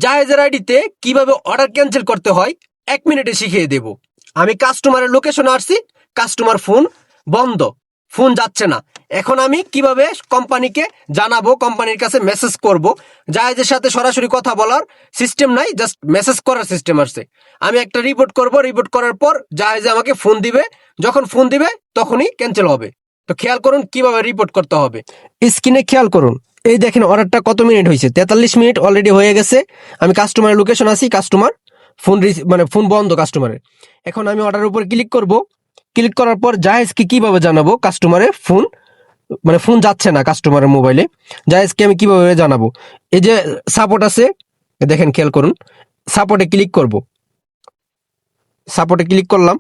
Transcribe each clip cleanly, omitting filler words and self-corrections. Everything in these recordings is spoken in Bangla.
জায়েজের আইডিতে কিভাবে অর্ডার ক্যান্সেল করতে হয় 1 মিনিটে শিখিয়ে দেব। আমি কাস্টমারের লোকেশনে আসছি, কাস্টমার ফোন বন্ধ, ফোন যাচ্ছে না। এখন আমি কিভাবে কোম্পানিকে জানাবো, কোম্পানির কাছে মেসেজ করব। জায়েজের সাথে সরাসরি কথা বলার সিস্টেম নাই, জাস্ট মেসেজ করার সিস্টেম আসছে। আমি একটা রিপোর্ট করব, রিপোর্ট করার পর জায়েজ আমাকে ফোন দিবে, যখন ফোন দিবে তখনই ক্যান্সেল হবে। তো খেয়াল করুন কিভাবে রিপোর্ট করতে হবে। স্ক্রিনে খেয়াল করুন, এই দেখেন অর্ডারটা কত মিনিট হয়েছে, 43 মিনিট অলরেডি হয়ে গেছে। আমি কাস্টমারের লোকেশন আছি, কাস্টমার ফোন ফোন বন্ধ কাস্টমারের। এখন আমি অর্ডারের উপর ক্লিক করব। ক্লিক করার পর জায়েজকে কিভাবে জানাবো কাস্টমারের ফোন ফোন যাচ্ছে না কাস্টমারের মোবাইলে, জায়েজকে আমি কিভাবে জানাবো। এই যে সাপোর্ট আছে, দেখেন খেয়াল করুন, সাপোর্টে ক্লিক করব। সাপোর্টে ক্লিক করলাম।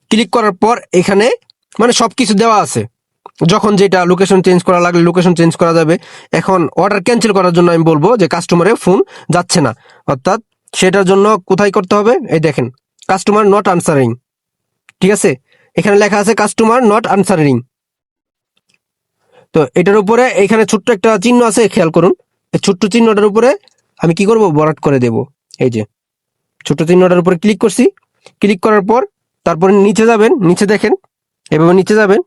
ক্লিক করার পর এখানে সবকিছু দেওয়া আছে, যখন যেটা লোকেশন চেঞ্জ করা লাগলে লোকেশন চেঞ্জ করা যাবে। এখন অর্ডার ক্যান্সেল করার জন্য আমি বলবো যে কাস্টমারের ফোন যাচ্ছে না, অর্থাৎ সেটার জন্য কোথায় করতে হবে, এই দেখেন কাস্টমার নট আনসারিং, ঠিক আছে, এখানে লেখা আছে কাস্টমার নট আনসারিং। তো এটার উপরে এখানে ছোট্ট একটা চিহ্ন আছে, খেয়াল করুন, এই ছোট্ট চিহ্নটার উপরে আমি কি করব, বরাট করে দেব। এই যে ছোট্ট চিহ্নটার উপরে ক্লিক করছি। ক্লিক করার পর তারপরে নিচে যাবেন, নিচে দেখেন এভাবে নিচে যাবেন,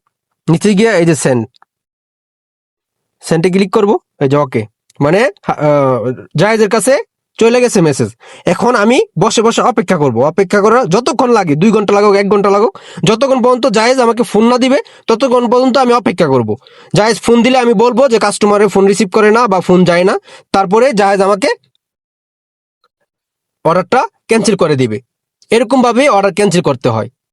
নিচে গিয়ে এই যে সেন্টে ক্লিক করব। এই যে ওকে, জায়েজের কাছে চলে গেছে মেসেজ। এখন আমি বসে বসে অপেক্ষা করব, অপেক্ষা করার যতক্ষণ লাগে, 2 ঘন্টা লাগুক 1 ঘন্টা লাগুক, যতক্ষণ পর্যন্ত জায়েজ আমাকে ফোন না দিবে ততক্ষণ পর্যন্ত আমি অপেক্ষা করব। জায়েজ ফোন দিলে আমি বলবো যে কাস্টমারের ফোন রিসিভ করে না বা ফোন যায় না, তারপরে জায়েজ আমাকে অর্ডারটা ক্যান্সেল করে দিবে। এরকম ভাবে অর্ডার ক্যান্সেল করতে হয়।